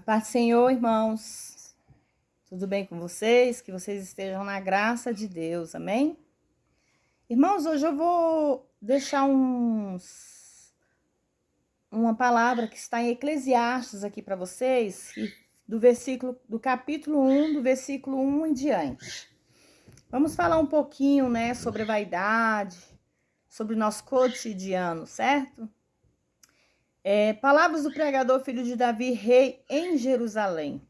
Paz do Senhor, irmãos. Tudo bem com vocês? Que vocês estejam na graça de Deus, amém? Irmãos, hoje eu vou deixar uma palavra que está em Eclesiastes aqui para vocês, do capítulo 1, do versículo 1 em diante. Vamos falar um pouquinho, sobre a vaidade, sobre o nosso cotidiano, certo? Palavras do pregador, filho de Davi, rei em Jerusalém.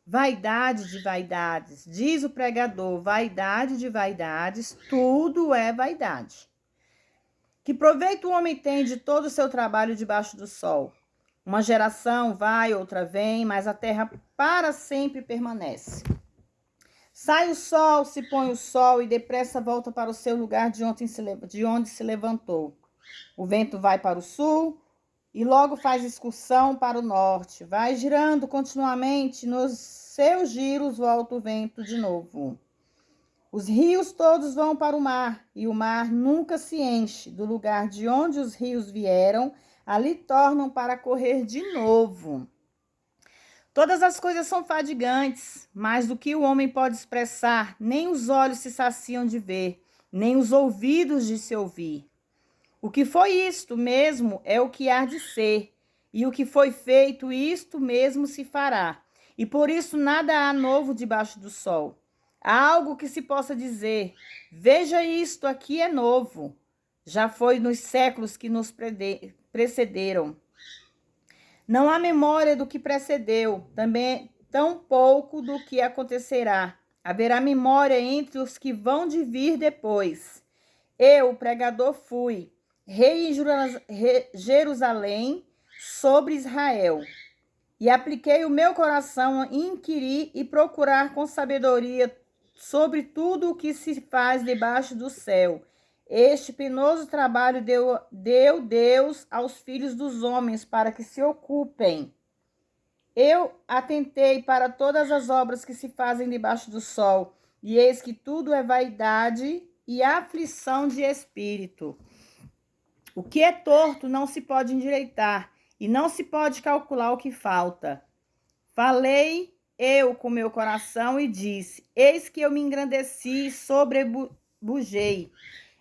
Vaidade de vaidades, diz o pregador, vaidade de vaidades, tudo é vaidade. Que proveito o homem tem de todo o seu trabalho debaixo do sol? Uma geração vai, outra vem, mas a terra para sempre permanece. Sai o sol, se põe o sol, e depressa volta para o seu lugar de onde se levantou. O vento vai para o sul, e logo faz excursão para o norte. Vai girando continuamente, nos seus giros volta o vento de novo. Os rios todos vão para o mar, e o mar nunca se enche. Do lugar de onde os rios vieram, ali tornam para correr de novo. Todas as coisas são fadigantes, mais do que o homem pode expressar, nem os olhos se saciam de ver, nem os ouvidos de se ouvir. O que foi isto mesmo é o que há de ser, e o que foi feito, isto mesmo se fará. E por isso nada há novo debaixo do sol. Há algo que se possa dizer, veja isto aqui é novo. Já foi nos séculos que nos precederam. Não há memória do que precedeu, também tão pouco do que acontecerá. Haverá memória entre os que vão de vir depois. Eu, o pregador, fui rei em Jerusalém sobre Israel, e apliquei o meu coração a inquirir e procurar com sabedoria sobre tudo o que se faz debaixo do céu. Este penoso trabalho deu Deus aos filhos dos homens para que se ocupem. Eu atentei para todas as obras que se fazem debaixo do sol, e eis que tudo é vaidade e aflição de espírito. O que é torto não se pode endireitar, e não se pode calcular o que falta. Falei eu com meu coração e disse, eis que eu me engrandeci e sobrepujei.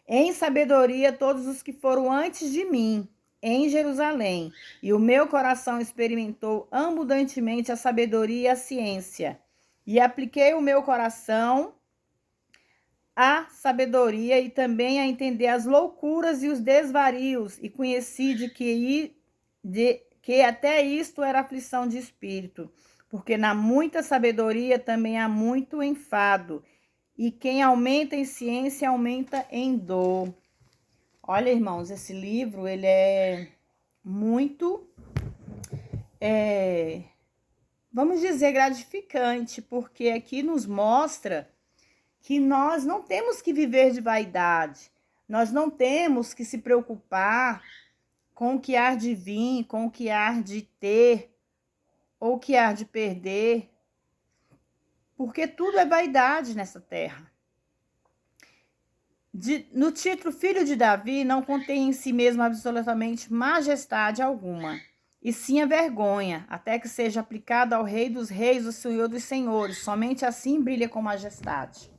Em sabedoria todos os que foram antes de mim, em Jerusalém, e o meu coração experimentou abundantemente a sabedoria e a ciência. E apliquei o meu coração a sabedoria e também a entender as loucuras e os desvarios, e conheci que até isto era aflição de espírito, porque na muita sabedoria também há muito enfado, e quem aumenta em ciência aumenta em dor. Olha, irmãos, esse livro ele é muito, vamos dizer, gratificante, porque aqui nos mostra que nós não temos que viver de vaidade, nós não temos que se preocupar com o que há de vir, com o que há de ter, ou o que há de perder, porque tudo é vaidade nessa terra. No título Filho de Davi não contém em si mesmo absolutamente majestade alguma, e sim a vergonha, até que seja aplicado ao Rei dos Reis, o Senhor dos Senhores, somente assim brilha com majestade.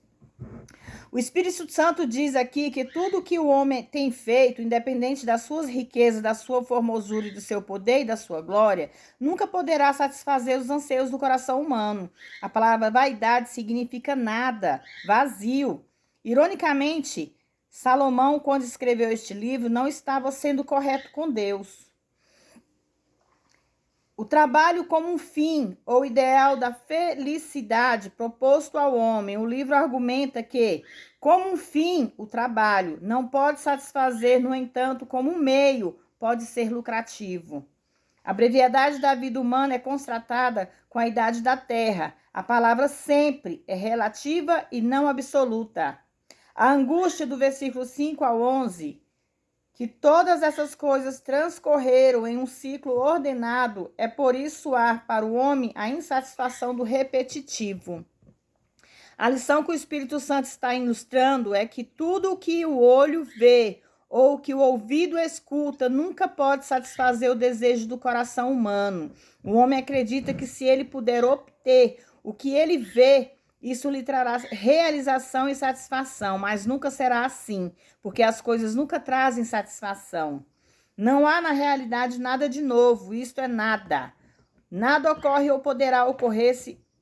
O Espírito Santo diz aqui que tudo que o homem tem feito, independente das suas riquezas, da sua formosura e do seu poder e da sua glória, nunca poderá satisfazer os anseios do coração humano. A palavra vaidade significa nada, vazio. Ironicamente, Salomão, quando escreveu este livro, não estava sendo correto com Deus. O trabalho como um fim ou ideal da felicidade proposto ao homem, o livro argumenta que, como um fim, o trabalho não pode satisfazer, no entanto, como um meio, pode ser lucrativo. A brevidade da vida humana é constatada com a idade da terra. A palavra sempre é relativa e não absoluta. A angústia do versículo 5 ao 11, que todas essas coisas transcorreram em um ciclo ordenado, é por isso há para o homem a insatisfação do repetitivo. A lição que o Espírito Santo está ilustrando é que tudo o que o olho vê, ou o que o ouvido escuta nunca pode satisfazer o desejo do coração humano. O homem acredita que se ele puder obter o que ele vê, isso lhe trará realização e satisfação, mas nunca será assim, porque as coisas nunca trazem satisfação. Não há na realidade nada de novo, isto é nada. Nada ocorre ou poderá ocorrer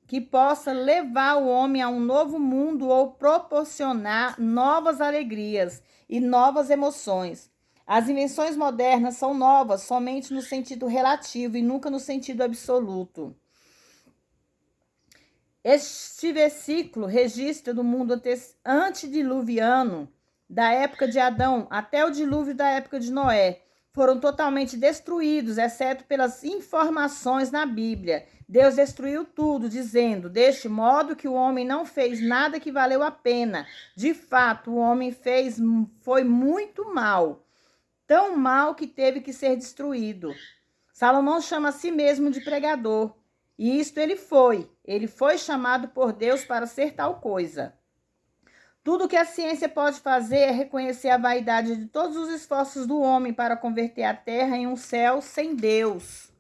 que possa levar o homem a um novo mundo ou proporcionar novas alegrias e novas emoções. As invenções modernas são novas somente no sentido relativo e nunca no sentido absoluto. Este versículo registra do mundo antediluviano, da época de Adão até o dilúvio da época de Noé, foram totalmente destruídos, exceto pelas informações na Bíblia. Deus destruiu tudo, dizendo, deste modo que o homem não fez nada que valeu a pena. De fato, o homem foi muito mal, tão mal que teve que ser destruído. Salomão chama a si mesmo de pregador, e isto ele foi chamado por Deus para ser tal coisa. Tudo que a ciência pode fazer é reconhecer a vaidade de todos os esforços do homem para converter a terra em um céu sem Deus.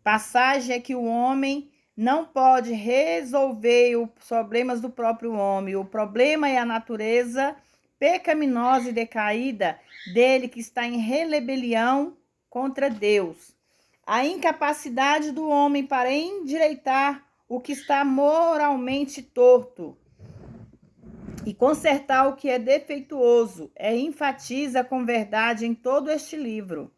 Passagem é que o homem não pode resolver os problemas do próprio homem. O problema é a natureza pecaminosa e decaída dele que está em rebelião contra Deus. A incapacidade do homem para endireitar o que está moralmente torto e consertar o que é defeituoso, enfatiza com verdade em todo este livro.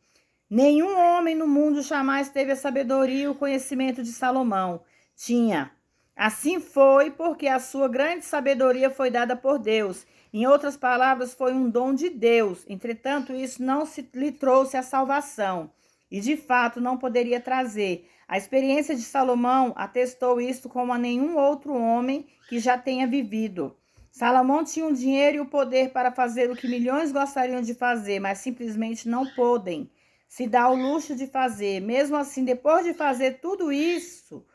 Nenhum homem no mundo jamais teve a sabedoria e o conhecimento de Salomão. Tinha. Assim foi porque a sua grande sabedoria foi dada por Deus. Em outras palavras, foi um dom de Deus. Entretanto, isso não lhe trouxe a salvação. E, de fato, não poderia trazer. A experiência de Salomão atestou isto como a nenhum outro homem que já tenha vivido. Salomão tinha o dinheiro e o poder para fazer o que milhões gostariam de fazer, mas simplesmente não podem se dar o luxo de fazer. Mesmo assim, depois de fazer tudo isso,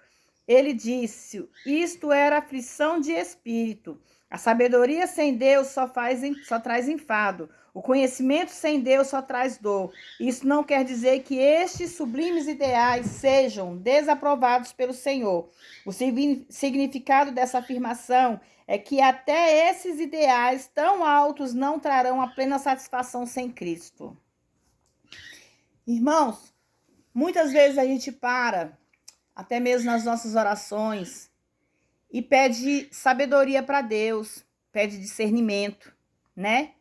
ele disse, isto era aflição de espírito. A sabedoria sem Deus só traz enfado. O conhecimento sem Deus só traz dor. Isso não quer dizer que estes sublimes ideais sejam desaprovados pelo Senhor. O significado dessa afirmação é que até esses ideais tão altos não trarão a plena satisfação sem Cristo. Irmãos, muitas vezes a gente para, até mesmo nas nossas orações, e pede sabedoria para Deus, pede discernimento, né?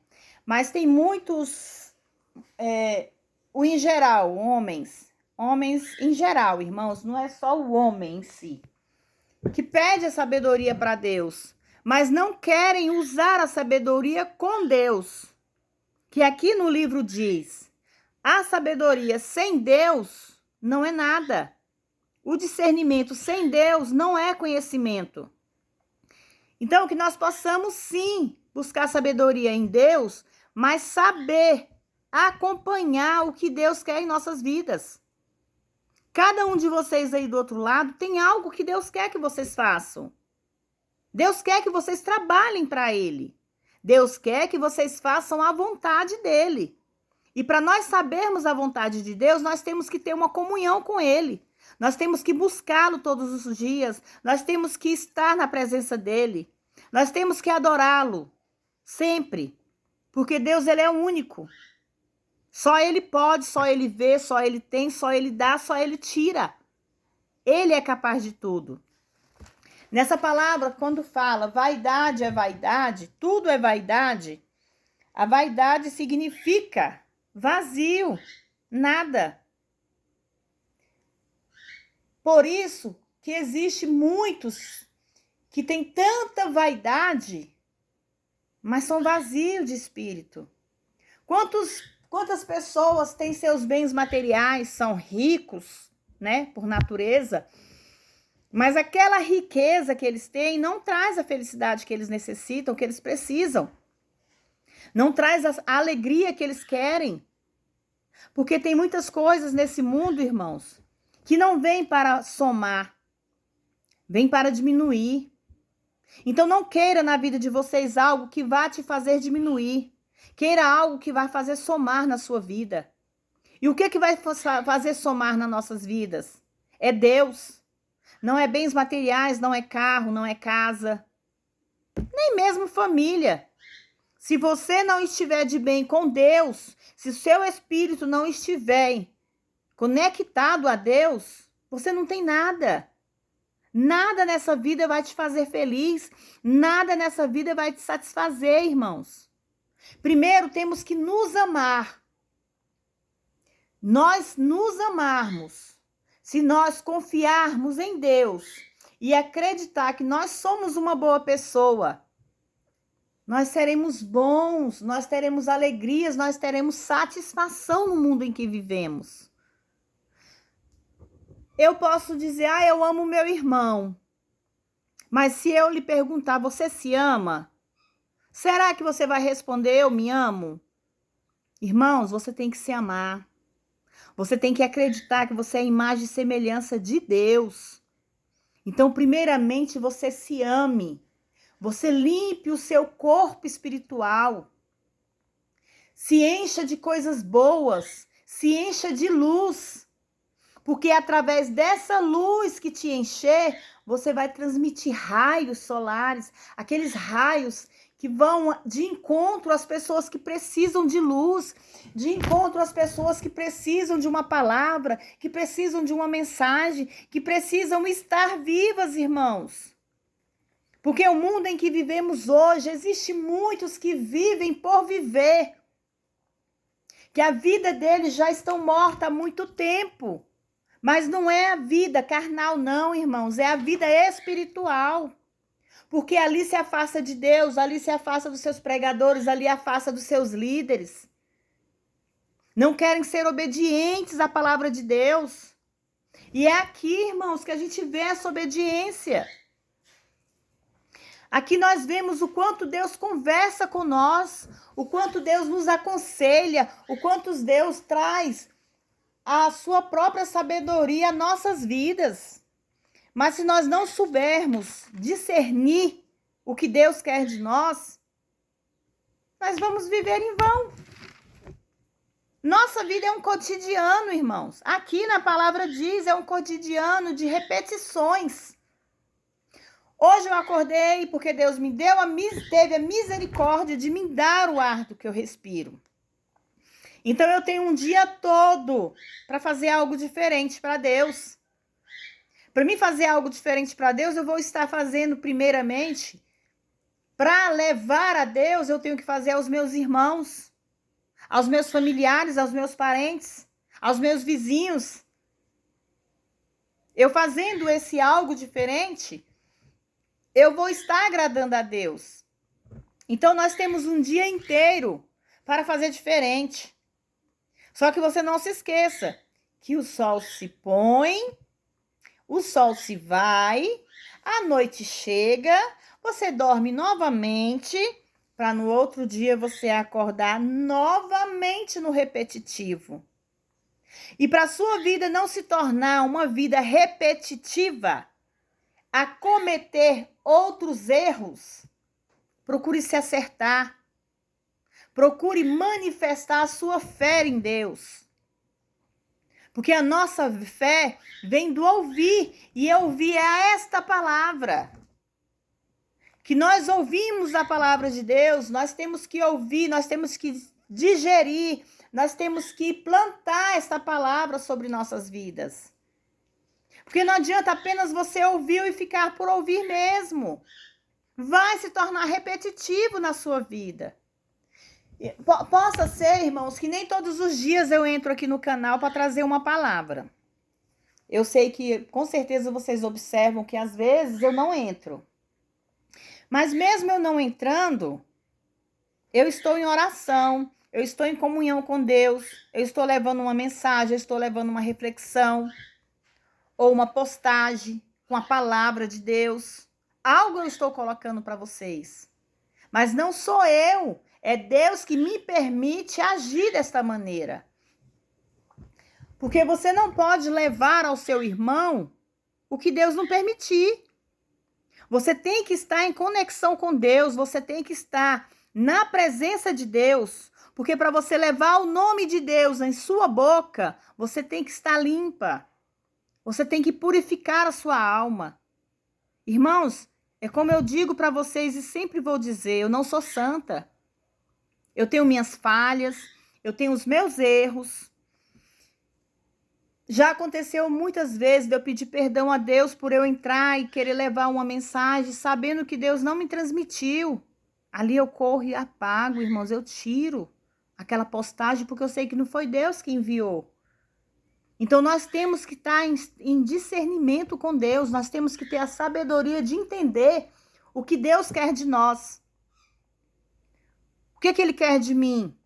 Mas tem muitos, em geral, homens em geral, irmãos, não é só o homem em si, que pede a sabedoria para Deus, mas não querem usar a sabedoria com Deus, que aqui no livro diz, a sabedoria sem Deus não é nada. O discernimento sem Deus não é conhecimento. Então, que nós possamos sim buscar sabedoria em Deus, mas saber acompanhar o que Deus quer em nossas vidas. Cada um de vocês aí do outro lado tem algo que Deus quer que vocês façam. Deus quer que vocês trabalhem para Ele. Deus quer que vocês façam a vontade dEle. E para nós sabermos a vontade de Deus, nós temos que ter uma comunhão com Ele. Nós temos que buscá-lo todos os dias. Nós temos que estar na presença dEle. Nós temos que adorá-lo sempre. Porque Deus, Ele é único. Só Ele pode, só Ele vê, só Ele tem, só Ele dá, só Ele tira. Ele é capaz de tudo. Nessa palavra, quando fala vaidade é vaidade, tudo é vaidade, a vaidade significa vazio, nada. Por isso que existe muitos que têm tanta vaidade, mas são vazios de espírito. Quantas pessoas têm seus bens materiais, são ricos, né, por natureza, mas aquela riqueza que eles têm não traz a felicidade que eles necessitam, que eles precisam. Não traz a alegria que eles querem. Porque tem muitas coisas nesse mundo, irmãos, que não vêm para somar, vêm para diminuir. Então não queira na vida de vocês algo que vá te fazer diminuir. Queira algo que vai fazer somar na sua vida. E o que vai fazer somar nas nossas vidas? É Deus. Não é bens materiais, não é carro, não é casa, nem mesmo família. Se você não estiver de bem com Deus, se o seu espírito não estiver conectado a Deus, você não tem nada. Nada nessa vida vai te fazer feliz, nada nessa vida vai te satisfazer, irmãos. Primeiro temos que nos amar. Nós nos amarmos, se nós confiarmos em Deus e acreditar que nós somos uma boa pessoa, nós seremos bons, nós teremos alegrias, nós teremos satisfação no mundo em que vivemos. Eu posso dizer, eu amo meu irmão, mas se eu lhe perguntar, você se ama? Será que você vai responder, eu me amo? Irmãos, você tem que se amar. Você tem que acreditar que você é a imagem e semelhança de Deus. Então, primeiramente, você se ame. Você limpe o seu corpo espiritual. Se encha de coisas boas. Se encha de luz. Porque através dessa luz que te encher, você vai transmitir raios solares. Aqueles raios que vão de encontro às pessoas que precisam de luz, de encontro às pessoas que precisam de uma palavra, que precisam de uma mensagem, que precisam estar vivas, irmãos. Porque o mundo em que vivemos hoje, existe muitos que vivem por viver, que a vida deles já estão morta há muito tempo. Mas não é a vida carnal, não, irmãos, é a vida espiritual. Porque ali se afasta de Deus, ali se afasta dos seus pregadores, ali afasta dos seus líderes. Não querem ser obedientes à palavra de Deus. E é aqui, irmãos, que a gente vê essa obediência. Aqui nós vemos o quanto Deus conversa com nós, o quanto Deus nos aconselha, o quanto Deus traz a sua própria sabedoria às nossas vidas. Mas se nós não soubermos discernir o que Deus quer de nós, nós vamos viver em vão. Nossa vida é um cotidiano, irmãos. Aqui na palavra diz, é um cotidiano de repetições. Hoje eu acordei porque Deus me deu teve a misericórdia de me dar o ar do que eu respiro. Então eu tenho um dia todo para fazer algo diferente para Deus. Para mim fazer algo diferente para Deus, eu vou estar fazendo primeiramente, para levar a Deus, eu tenho que fazer aos meus irmãos, aos meus familiares, aos meus parentes, aos meus vizinhos. Eu fazendo esse algo diferente, eu vou estar agradando a Deus. Então nós temos um dia inteiro para fazer diferente. Só que você não se esqueça que o sol se põe, o sol se vai, a noite chega, você dorme novamente, para no outro dia você acordar novamente no repetitivo. E para a sua vida não se tornar uma vida repetitiva, a cometer outros erros, procure se acertar, procure manifestar a sua fé em Deus. Porque a nossa fé vem do ouvir, e ouvir é esta palavra. Que nós ouvimos a palavra de Deus, nós temos que ouvir, nós temos que digerir, nós temos que plantar esta palavra sobre nossas vidas. Porque não adianta apenas você ouvir e ficar por ouvir mesmo. Vai se tornar repetitivo na sua vida. Possa ser, irmãos, que nem todos os dias eu entro aqui no canal para trazer uma palavra. Eu sei que, com certeza, vocês observam que às vezes eu não entro. Mas mesmo eu não entrando, eu estou em oração, eu estou em comunhão com Deus, eu estou levando uma mensagem, eu estou levando uma reflexão, ou uma postagem com a palavra de Deus. Algo eu estou colocando para vocês. Mas não sou eu. É Deus que me permite agir desta maneira. Porque você não pode levar ao seu irmão o que Deus não permitir. Você tem que estar em conexão com Deus, você tem que estar na presença de Deus, porque para você levar o nome de Deus em sua boca, você tem que estar limpa. Você tem que purificar a sua alma. Irmãos, é como eu digo para vocês e sempre vou dizer, eu não sou santa. Eu tenho minhas falhas, eu tenho os meus erros. Já aconteceu muitas vezes de eu pedir perdão a Deus por eu entrar e querer levar uma mensagem, sabendo que Deus não me transmitiu. Ali eu corro e apago, irmãos, eu tiro aquela postagem porque eu sei que não foi Deus que enviou. Então nós temos que estar em discernimento com Deus, nós temos que ter a sabedoria de entender o que Deus quer de nós. O que Ele quer de mim?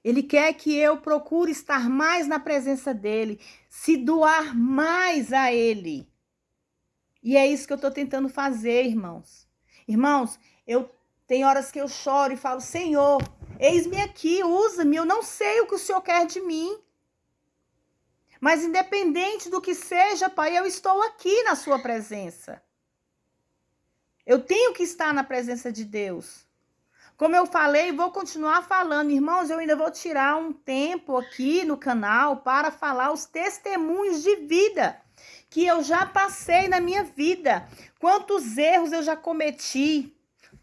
Ele quer que eu procure estar mais na presença dEle, se doar mais a Ele. E é isso que eu estou tentando fazer, irmãos. Irmãos, tem horas que eu choro e falo, Senhor, eis-me aqui, usa-me, eu não sei o que o Senhor quer de mim. Mas independente do que seja, Pai, eu estou aqui na sua presença. Eu tenho que estar na presença de Deus. Como eu falei, vou continuar falando. Irmãos, eu ainda vou tirar um tempo aqui no canal para falar os testemunhos de vida que eu já passei na minha vida. Quantos erros eu já cometi.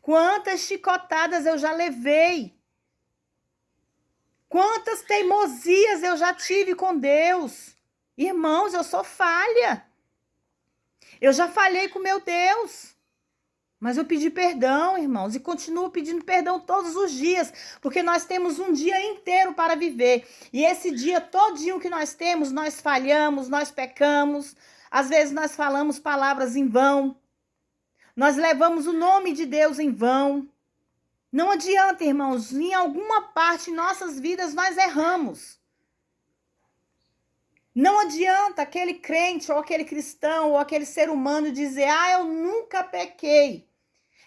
Quantas chicotadas eu já levei. Quantas teimosias eu já tive com Deus. Irmãos, eu sou falha. Eu já falhei com meu Deus. Mas eu pedi perdão, irmãos, e continuo pedindo perdão todos os dias, porque nós temos um dia inteiro para viver. E esse dia todinho que nós temos, nós falhamos, nós pecamos. Às vezes nós falamos palavras em vão. Nós levamos o nome de Deus em vão. Não adianta, irmãos, em alguma parte em nossas vidas nós erramos. Não adianta aquele crente ou aquele cristão ou aquele ser humano dizer, eu nunca pequei,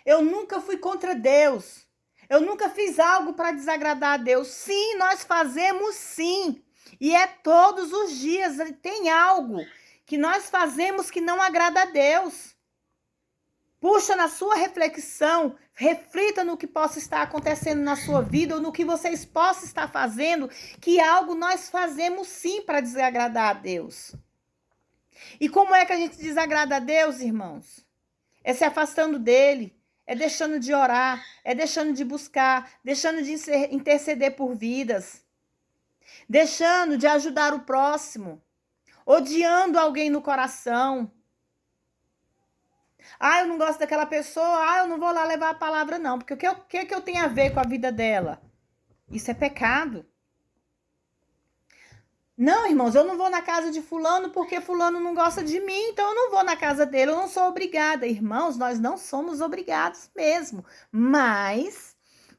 eu nunca fui contra Deus, eu nunca fiz algo para desagradar a Deus. Sim, nós fazemos sim, e é todos os dias, tem algo que nós fazemos que não agrada a Deus. Puxa na sua reflexão, reflita no que possa estar acontecendo na sua vida ou no que vocês possam estar fazendo, que algo nós fazemos sim para desagradar a Deus. E como é que a gente desagrada a Deus, irmãos? É se afastando dele, é deixando de orar, é deixando de buscar, deixando de interceder por vidas, deixando de ajudar o próximo, odiando alguém no coração. Eu não gosto daquela pessoa, eu não vou lá levar a palavra não, porque o que eu tenho a ver com a vida dela? Isso é pecado. Não, irmãos, eu não vou na casa de fulano porque fulano não gosta de mim, então eu não vou na casa dele, eu não sou obrigada. Irmãos, nós não somos obrigados mesmo, mas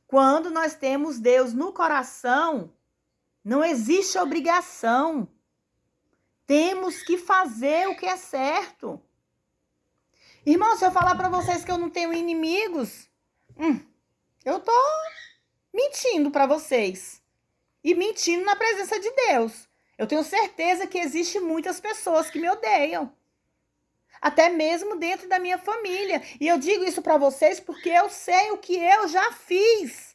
quando nós temos Deus no coração, não existe obrigação. Temos que fazer o que é certo. Irmão, se eu falar para vocês que eu não tenho inimigos, eu tô mentindo para vocês. E mentindo na presença de Deus. Eu tenho certeza que existem muitas pessoas que me odeiam. Até mesmo dentro da minha família. E eu digo isso para vocês porque eu sei o que eu já fiz.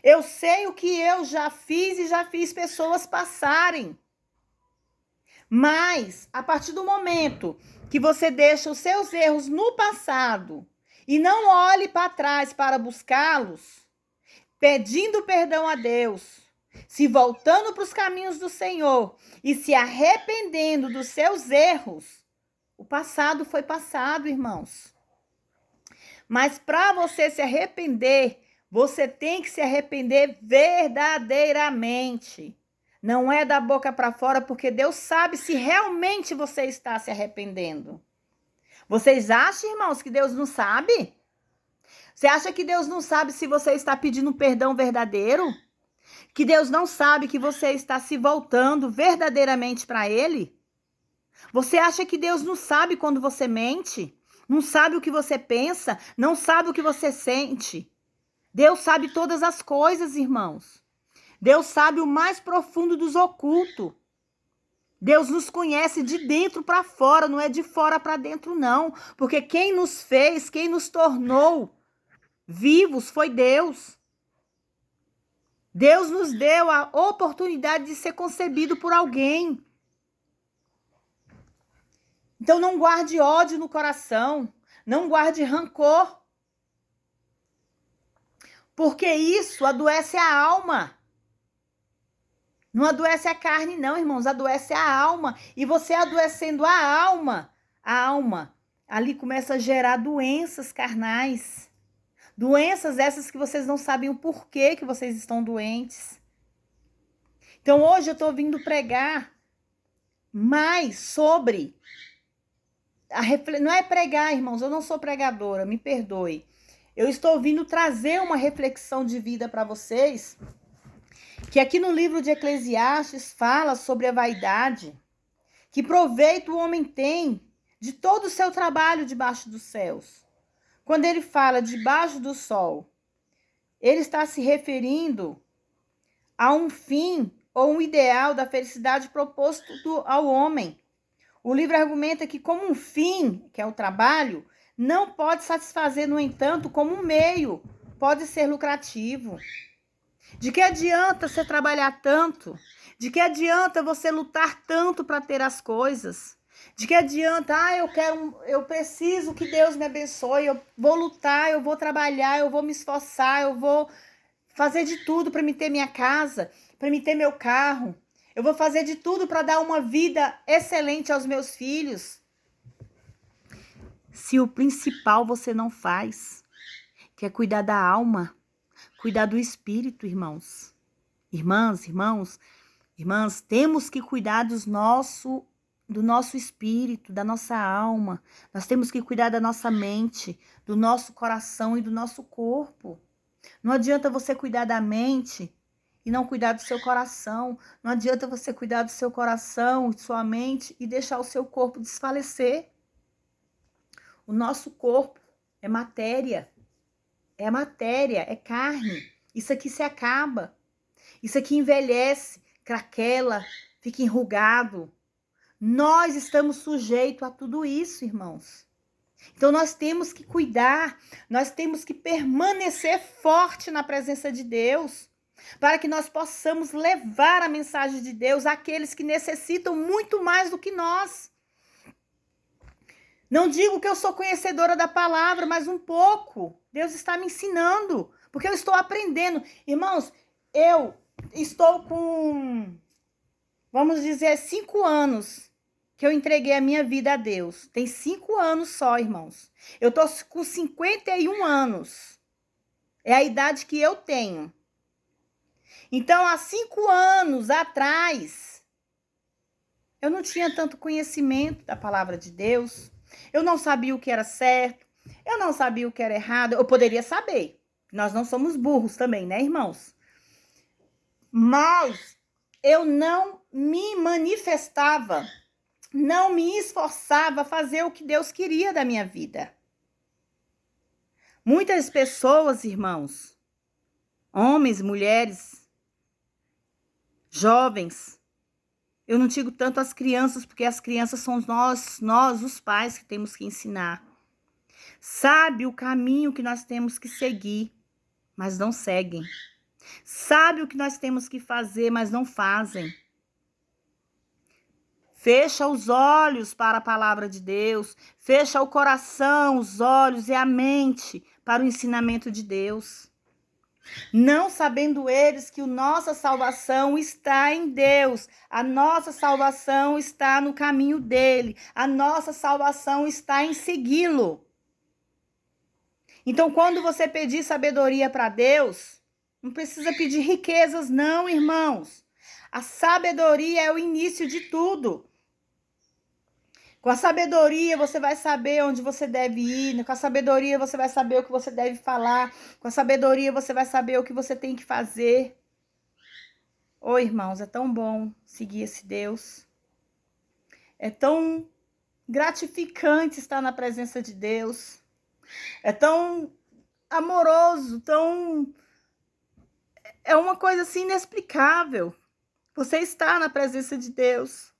Eu sei o que eu já fiz e já fiz pessoas passarem. Mas, a partir do momento que você deixa os seus erros no passado e não olhe para trás para buscá-los, pedindo perdão a Deus, se voltando para os caminhos do Senhor e se arrependendo dos seus erros, o passado foi passado, irmãos. Mas para você se arrepender, você tem que se arrepender verdadeiramente. Não é da boca para fora, porque Deus sabe se realmente você está se arrependendo. Vocês acham, irmãos, que Deus não sabe? Você acha que Deus não sabe se você está pedindo perdão verdadeiro? Que Deus não sabe que você está se voltando verdadeiramente para Ele? Você acha que Deus não sabe quando você mente? Não sabe o que você pensa? Não sabe o que você sente? Deus sabe todas as coisas, irmãos. Deus sabe o mais profundo dos ocultos. Deus nos conhece de dentro para fora, não é de fora para dentro, não. Porque quem nos fez, quem nos tornou vivos foi Deus. Deus nos deu a oportunidade de ser concebido por alguém. Então não guarde ódio no coração, não guarde rancor, porque isso adoece a alma. Não adoece a carne não, irmãos, adoece a alma. E você adoecendo a alma ali começa a gerar doenças carnais. Doenças essas que vocês não sabem o porquê que vocês estão doentes. Então hoje eu estou vindo pregar mais sobre... Não é pregar, irmãos, eu não sou pregadora, me perdoe. Eu estou vindo trazer uma reflexão de vida para vocês, que aqui no livro de Eclesiastes fala sobre a vaidade, que proveito o homem tem de todo o seu trabalho debaixo dos céus. Quando ele fala debaixo do sol, ele está se referindo a um fim ou um ideal da felicidade proposto ao homem. O livro argumenta que como um fim, que é o trabalho, não pode satisfazer, no entanto, como um meio, pode ser lucrativo. De que adianta você trabalhar tanto? De que adianta você lutar tanto para ter as coisas? De que adianta, eu preciso que Deus me abençoe, eu vou lutar, eu vou trabalhar, eu vou me esforçar, eu vou fazer de tudo para me ter minha casa, para me ter meu carro. Eu vou fazer de tudo para dar uma vida excelente aos meus filhos. Se o principal você não faz, que é cuidar da alma, cuidar do espírito, irmãos. Irmãs, temos que cuidar do nosso espírito, da nossa alma. Nós temos que cuidar da nossa mente, do nosso coração e do nosso corpo. Não adianta você cuidar da mente e não cuidar do seu coração. Não adianta você cuidar do seu coração, de sua mente e deixar o seu corpo desfalecer. O nosso corpo é matéria. É matéria, é carne. Isso aqui se acaba. Isso aqui envelhece, craquela, fica enrugado. Nós estamos sujeitos a tudo isso, irmãos. Então nós temos que cuidar, nós temos que permanecer forte na presença de Deus, para que nós possamos levar a mensagem de Deus àqueles que necessitam muito mais do que nós. Não digo que eu sou conhecedora da palavra, mas um pouco. Deus está me ensinando, porque eu estou aprendendo. Irmãos, eu estou com, vamos dizer, 5 anos que eu entreguei a minha vida a Deus. Tem 5 anos só, irmãos. Eu estou com 51 anos. É a idade que eu tenho. Então, há 5 anos atrás, eu não tinha tanto conhecimento da palavra de Deus. Eu não sabia o que era certo. Eu não sabia o que era errado. Eu poderia saber. Nós não somos burros também, né, irmãos? Mas eu não me manifestava, não me esforçava a fazer o que Deus queria da minha vida. Muitas pessoas, irmãos, homens, mulheres, jovens, eu não digo tanto as crianças, porque as crianças são nós, os pais, que temos que ensinar. Sabe o caminho que nós temos que seguir, mas não seguem. Sabe o que nós temos que fazer, mas não fazem. Fecha os olhos para a palavra de Deus. Fecha o coração, os olhos e a mente para o ensinamento de Deus. Não sabendo eles que a nossa salvação está em Deus. A nossa salvação está no caminho dele. A nossa salvação está em segui-lo. Então, quando você pedir sabedoria para Deus, não precisa pedir riquezas, não, irmãos. A sabedoria é o início de tudo. Com a sabedoria, você vai saber onde você deve ir. Com a sabedoria, você vai saber o que você deve falar. Com a sabedoria, você vai saber o que você tem que fazer. Ô, irmãos, é tão bom seguir esse Deus. É tão gratificante estar na presença de Deus. É tão amoroso, tão... É uma coisa assim inexplicável. Você está na presença de Deus.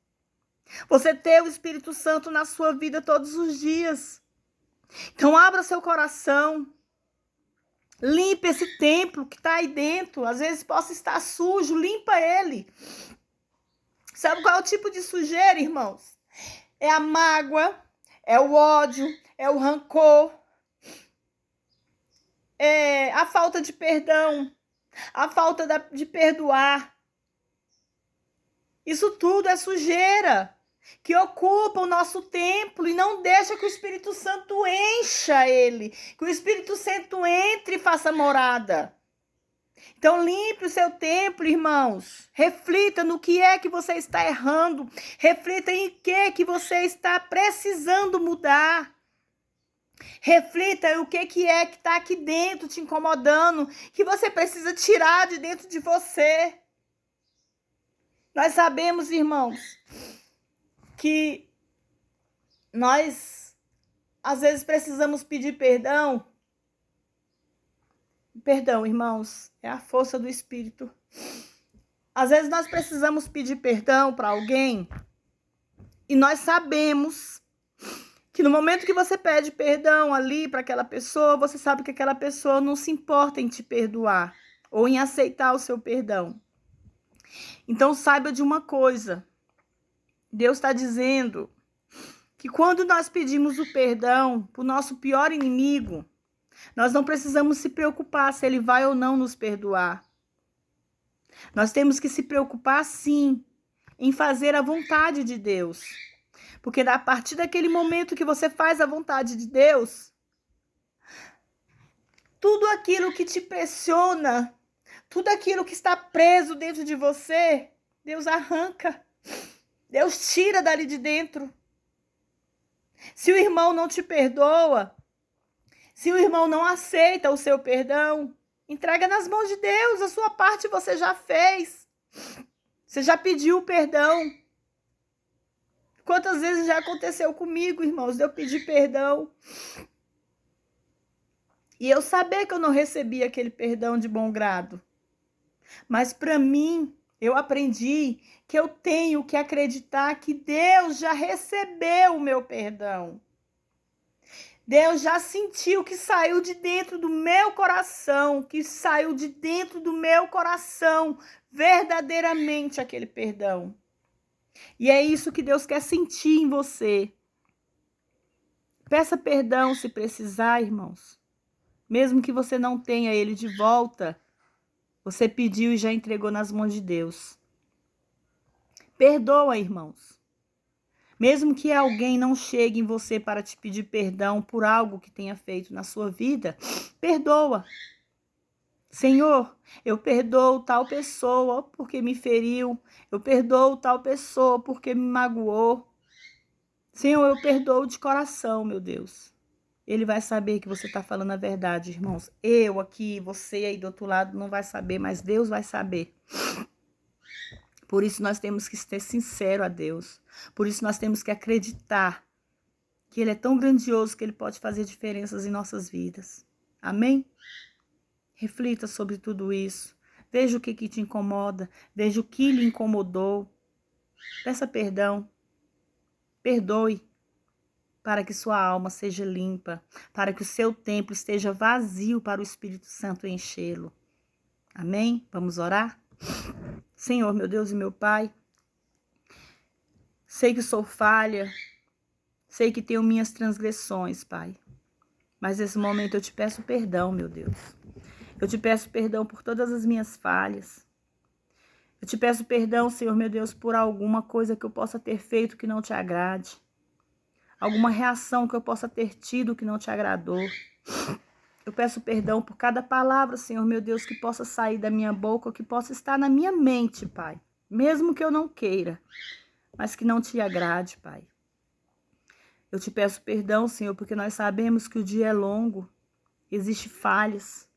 Você ter o Espírito Santo na sua vida todos os dias. Então abra seu coração. Limpa esse templo que está aí dentro. Às vezes possa estar sujo, limpa ele. Sabe qual é o tipo de sujeira, irmãos? É a mágoa, é o ódio, é o rancor, é a falta de perdão, a falta de perdoar. Isso tudo é sujeira que ocupa o nosso templo e não deixa que o Espírito Santo encha ele, que o Espírito Santo entre e faça morada. Então limpe o seu templo, irmãos. Reflita no que é que você está errando. Reflita em que você está precisando mudar. Reflita o que é que está aqui dentro te incomodando, que você precisa tirar de dentro de você. Nós sabemos, irmãos, que nós, às vezes, precisamos pedir perdão. Perdão, irmãos, é a força do Espírito. Às vezes, nós precisamos pedir perdão para alguém e nós sabemos que no momento que você pede perdão ali para aquela pessoa, você sabe que aquela pessoa não se importa em te perdoar ou em aceitar o seu perdão. Então, saiba de uma coisa. Deus está dizendo que quando nós pedimos o perdão para o nosso pior inimigo, nós não precisamos se preocupar se ele vai ou não nos perdoar. Nós temos que se preocupar, sim, em fazer a vontade de Deus. Porque a partir daquele momento que você faz a vontade de Deus, tudo aquilo que te pressiona, tudo aquilo que está preso dentro de você, Deus arranca. Deus tira dali de dentro. Se o irmão não te perdoa, se o irmão não aceita o seu perdão, entrega nas mãos de Deus. A sua parte você já fez. Você já pediu perdão. Quantas vezes já aconteceu comigo, irmãos, de eu pedir perdão e eu saber que eu não recebi aquele perdão de bom grado. Mas para mim, eu aprendi que eu tenho que acreditar que Deus já recebeu o meu perdão. Deus já sentiu que saiu de dentro do meu coração, verdadeiramente aquele perdão. E é isso que Deus quer sentir em você. Peça perdão se precisar, irmãos. Mesmo que você não tenha ele de volta, você pediu e já entregou nas mãos de Deus. Perdoa, irmãos. Mesmo que alguém não chegue em você para te pedir perdão por algo que tenha feito na sua vida, perdoa. Senhor, eu perdoo tal pessoa porque me feriu. Eu perdoo tal pessoa porque me magoou. Senhor, eu perdoo de coração, meu Deus. Ele vai saber que você está falando a verdade, irmãos. Eu aqui, você aí do outro lado não vai saber, mas Deus vai saber. Por isso nós temos que ser sinceros a Deus. Por isso nós temos que acreditar que Ele é tão grandioso que Ele pode fazer diferenças em nossas vidas. Amém? Reflita sobre tudo isso. Veja o que te incomoda. Veja o que lhe incomodou. Peça perdão. Perdoe. Para que sua alma seja limpa. Para que o seu templo esteja vazio para o Espírito Santo enchê-lo. Amém? Vamos orar? Senhor, meu Deus e meu Pai, sei que sou falha, sei que tenho minhas transgressões, Pai. Mas nesse momento eu te peço perdão, meu Deus. Eu te peço perdão por todas as minhas falhas. Eu te peço perdão, Senhor, meu Deus, por alguma coisa que eu possa ter feito que não te agrade. Alguma reação que eu possa ter tido que não te agradou. Eu peço perdão por cada palavra, Senhor, meu Deus, que possa sair da minha boca ou que possa estar na minha mente, Pai. Mesmo que eu não queira, mas que não te agrade, Pai. Eu te peço perdão, Senhor, porque nós sabemos que o dia é longo, existem falhas,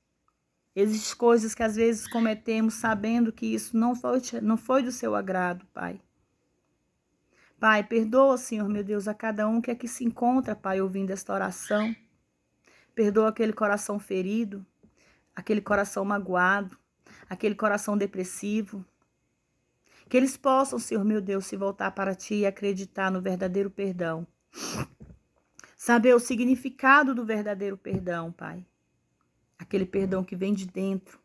existem coisas que às vezes cometemos sabendo que isso não foi do seu agrado, Pai. Pai, perdoa, Senhor, meu Deus, a cada um que aqui se encontra, Pai, ouvindo esta oração. Perdoa aquele coração ferido, aquele coração magoado, aquele coração depressivo. Que eles possam, Senhor, meu Deus, se voltar para Ti e acreditar no verdadeiro perdão. Saber o significado do verdadeiro perdão, Pai. aquele perdão que vem de dentro,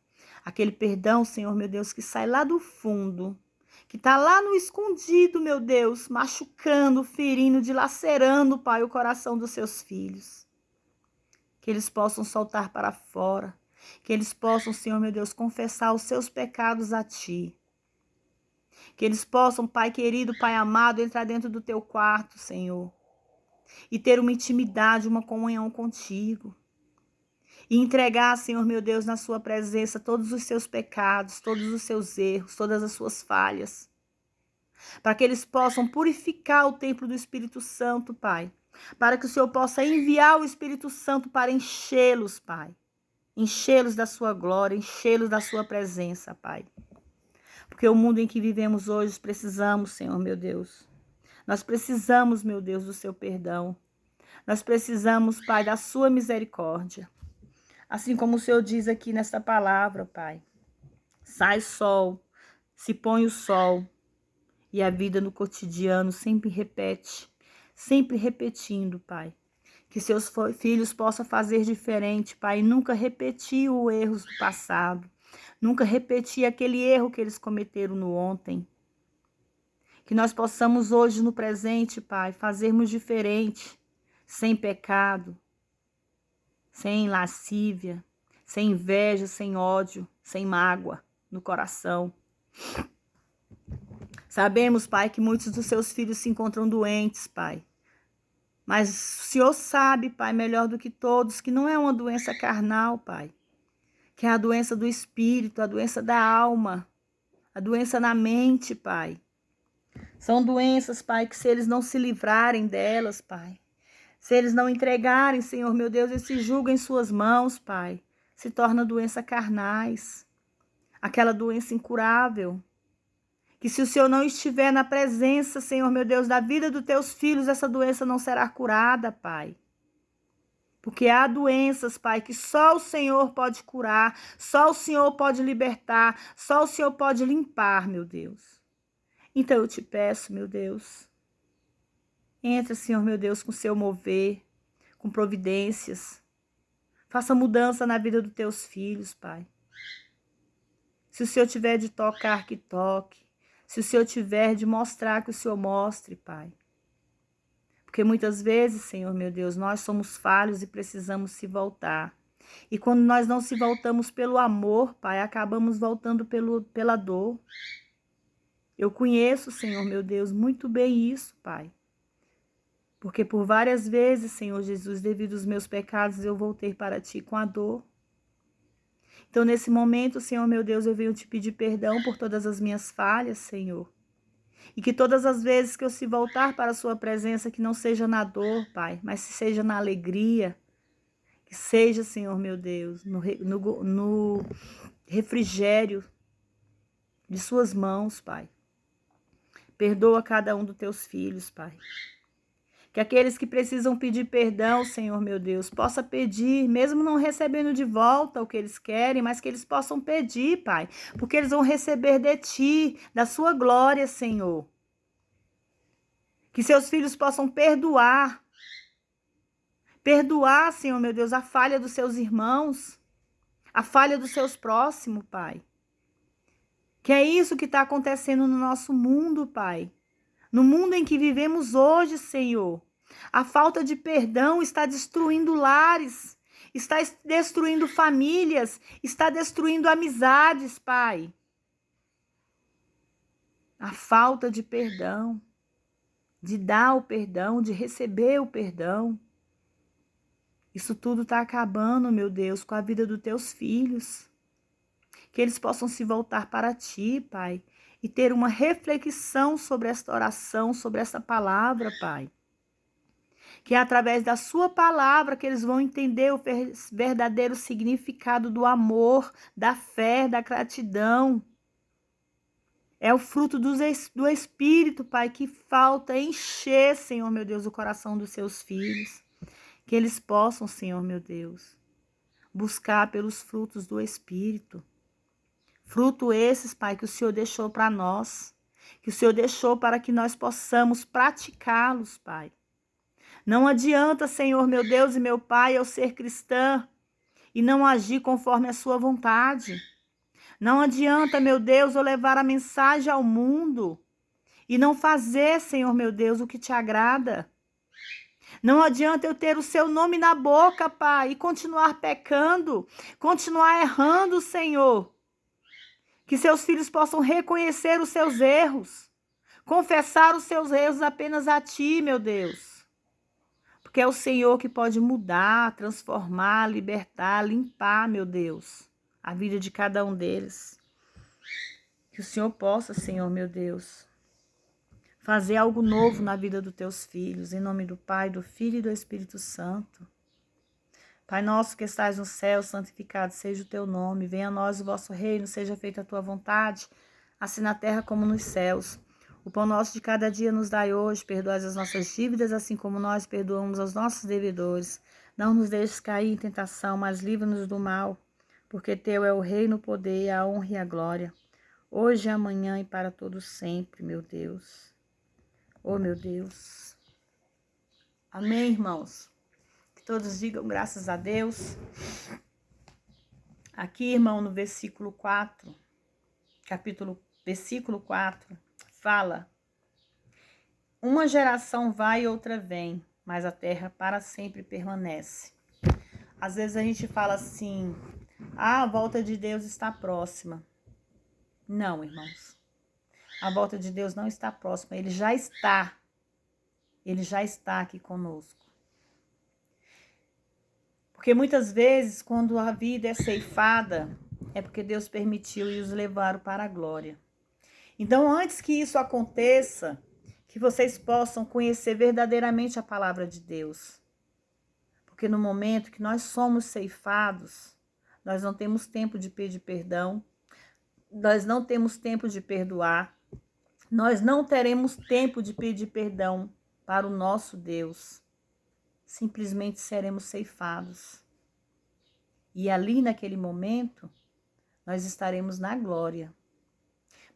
aquele perdão, Senhor meu Deus, que sai lá do fundo, que está lá no escondido, meu Deus, machucando, ferindo, dilacerando, Pai, o coração dos seus filhos. Que eles possam soltar para fora, que eles possam, Senhor meu Deus, confessar os seus pecados a Ti. Que eles possam, Pai querido, Pai amado, entrar dentro do Teu quarto, Senhor, e ter uma intimidade, uma comunhão contigo. E entregar, Senhor meu Deus, na sua presença todos os seus pecados, todos os seus erros, todas as suas falhas. Para que eles possam purificar o templo do Espírito Santo, Pai. Para que o Senhor possa enviar o Espírito Santo para enchê-los, Pai. Enchê-los da sua glória, enchê-los da sua presença, Pai. Porque o mundo em que vivemos hoje precisamos, Senhor meu Deus. Nós precisamos, meu Deus, do seu perdão. Nós precisamos, Pai, da sua misericórdia. Assim como o Senhor diz aqui nesta palavra, Pai. Sai sol, se põe o sol. E a vida no cotidiano sempre repete, sempre repetindo, Pai. Que seus filhos possam fazer diferente, Pai, e nunca repetir os erros do passado. Nunca repetir aquele erro que eles cometeram no ontem. Que nós possamos hoje, no presente, Pai, fazermos diferente, sem pecado, sem lascívia, sem inveja, sem ódio, sem mágoa no coração. Sabemos, Pai, que muitos dos seus filhos se encontram doentes, Pai. Mas o Senhor sabe, Pai, melhor do que todos, que não é uma doença carnal, Pai. Que é a doença do espírito, a doença da alma, a doença na mente, Pai. São doenças, Pai, que se eles não se livrarem delas, Pai, se eles não entregarem, Senhor meu Deus, e se julgam em suas mãos, Pai, se tornam doenças carnais, aquela doença incurável. Que se o Senhor não estiver na presença, Senhor meu Deus, da vida dos teus filhos, essa doença não será curada, Pai. Porque há doenças, Pai, que só o Senhor pode curar, só o Senhor pode libertar, só o Senhor pode limpar, meu Deus. Então eu te peço, meu Deus, entra, Senhor meu Deus, com o seu mover, com providências. Faça mudança na vida dos teus filhos, Pai. Se o Senhor tiver de tocar, que toque. Se o Senhor tiver de mostrar, que o Senhor mostre, Pai. Porque muitas vezes, Senhor meu Deus, nós somos falhos e precisamos se voltar. E quando nós não se voltamos pelo amor, Pai, acabamos voltando pela dor. Eu conheço, Senhor meu Deus, muito bem isso, Pai. Porque por várias vezes, Senhor Jesus, devido aos meus pecados, eu voltei para Ti com a dor. Então, nesse momento, Senhor meu Deus, eu venho te pedir perdão por todas as minhas falhas, Senhor. E que todas as vezes que eu se voltar para a sua presença, que não seja na dor, Pai, mas seja na alegria. Que seja, Senhor meu Deus, no refrigério de suas mãos, Pai. Perdoa cada um dos teus filhos, Pai. Que aqueles que precisam pedir perdão, Senhor meu Deus, possa pedir, mesmo não recebendo de volta o que eles querem, mas que eles possam pedir, Pai, porque eles vão receber de Ti, da sua glória, Senhor. Que seus filhos possam perdoar, Senhor meu Deus, a falha dos seus irmãos, a falha dos seus próximos, Pai. Que é isso que está acontecendo no nosso mundo, Pai. No mundo em que vivemos hoje, Senhor, a falta de perdão está destruindo lares, está destruindo famílias, está destruindo amizades, Pai. A falta de perdão, de dar o perdão, de receber o perdão. Isso tudo está acabando, meu Deus, com a vida dos teus filhos. Que eles possam se voltar para Ti, Pai, e ter uma reflexão sobre esta oração, sobre esta palavra, Pai. Que é através da sua palavra que eles vão entender o verdadeiro significado do amor, da fé, da gratidão. É o fruto do Espírito, Pai, que falta encher, Senhor, meu Deus, o coração dos seus filhos. Que eles possam, Senhor, meu Deus, buscar pelos frutos do Espírito. Fruto esses, Pai, que o Senhor deixou para nós, que o Senhor deixou para que nós possamos praticá-los, Pai. Não adianta, Senhor, meu Deus e meu Pai, eu ser cristã e não agir conforme a sua vontade. Não adianta, meu Deus, eu levar a mensagem ao mundo e não fazer, Senhor meu Deus, o que te agrada. Não adianta eu ter o seu nome na boca, Pai, e continuar pecando, continuar errando, Senhor. Que seus filhos possam reconhecer os seus erros, confessar os seus erros apenas a Ti, meu Deus. Porque é o Senhor que pode mudar, transformar, libertar, limpar, meu Deus, a vida de cada um deles. Que o Senhor possa, Senhor, meu Deus, fazer algo novo na vida dos teus filhos, em nome do Pai, do Filho e do Espírito Santo. Pai nosso que estás no céu, santificado seja o teu nome. Venha a nós o vosso reino, seja feita a tua vontade, assim na terra como nos céus. O pão nosso de cada dia nos dai hoje, perdoai as nossas dívidas, assim como nós perdoamos aos nossos devedores. Não nos deixes cair em tentação, mas livra-nos do mal, porque teu é o reino, o poder, a honra e a glória, hoje, amanhã e para todo sempre, meu Deus. Oh, meu Deus. Amém, irmãos? Que todos digam graças a Deus. Aqui, irmão, no versículo 4, versículo 4, fala: uma geração vai e outra vem, mas a terra para sempre permanece. Às vezes a gente fala assim, a volta de Deus está próxima. Não, irmãos. A volta de Deus não está próxima, Ele já está. Ele já está aqui conosco. Porque muitas vezes, quando a vida é ceifada, é porque Deus permitiu e os levaram para a glória. Então, antes que isso aconteça, que vocês possam conhecer verdadeiramente a palavra de Deus. Porque no momento que nós somos ceifados, nós não temos tempo de pedir perdão, nós não temos tempo de perdoar, nós não teremos tempo de pedir perdão para o nosso Deus. Simplesmente seremos ceifados. E ali naquele momento, nós estaremos na glória.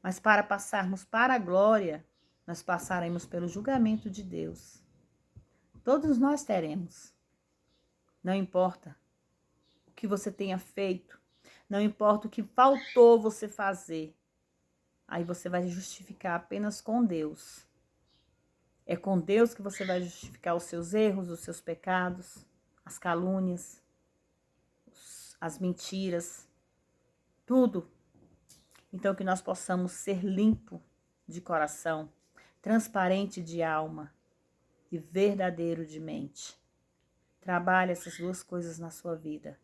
Mas para passarmos para a glória, nós passaremos pelo julgamento de Deus. Todos nós teremos. Não importa o que você tenha feito, não importa o que faltou você fazer. Aí você vai justificar apenas com Deus. É com Deus que você vai justificar os seus erros, os seus pecados, as calúnias, as mentiras, tudo. Então que nós possamos ser limpo de coração, transparente de alma e verdadeiro de mente. Trabalhe essas duas coisas na sua vida.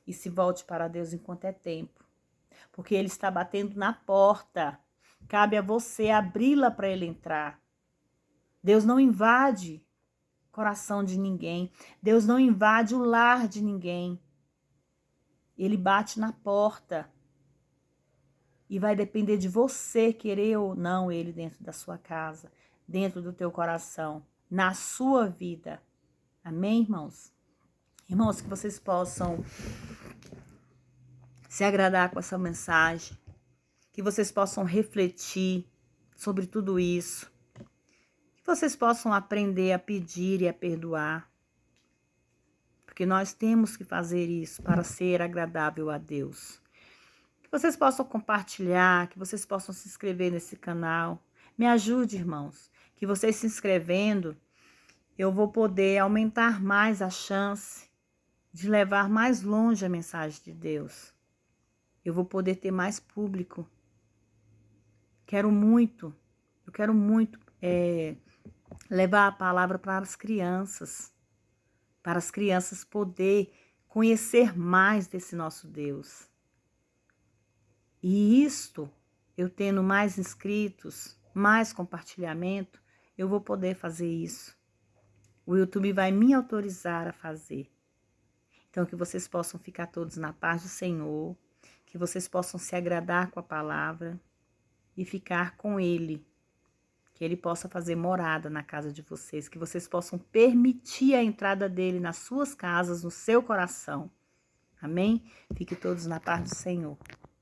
E se volte para Deus enquanto é tempo. Porque Ele está batendo na porta. Cabe a você abri-la para Ele entrar. Deus não invade o coração de ninguém. Deus não invade o lar de ninguém. Ele bate na porta. E vai depender de você querer ou não Ele dentro da sua casa, dentro do teu coração, na sua vida. Amém, irmãos? Irmãos, que vocês possam se agradar com essa mensagem, que vocês possam refletir sobre tudo isso, que vocês possam aprender a pedir e a perdoar, porque nós temos que fazer isso para ser agradável a Deus. Que vocês possam compartilhar, que vocês possam se inscrever nesse canal. Me ajude, irmãos, que vocês se inscrevendo, eu vou poder aumentar mais a chance de levar mais longe a mensagem de Deus. Eu vou poder ter mais público. Eu quero muito levar a palavra para as crianças poder conhecer mais desse nosso Deus. E isto, eu tendo mais inscritos, mais compartilhamento, eu vou poder fazer isso. O YouTube vai me autorizar a fazer. Então, que vocês possam ficar todos na paz do Senhor, que vocês possam se agradar com a palavra e ficar com Ele. Que Ele possa fazer morada na casa de vocês, que vocês possam permitir a entrada dEle nas suas casas, no seu coração. Amém? Fiquem todos na paz do Senhor.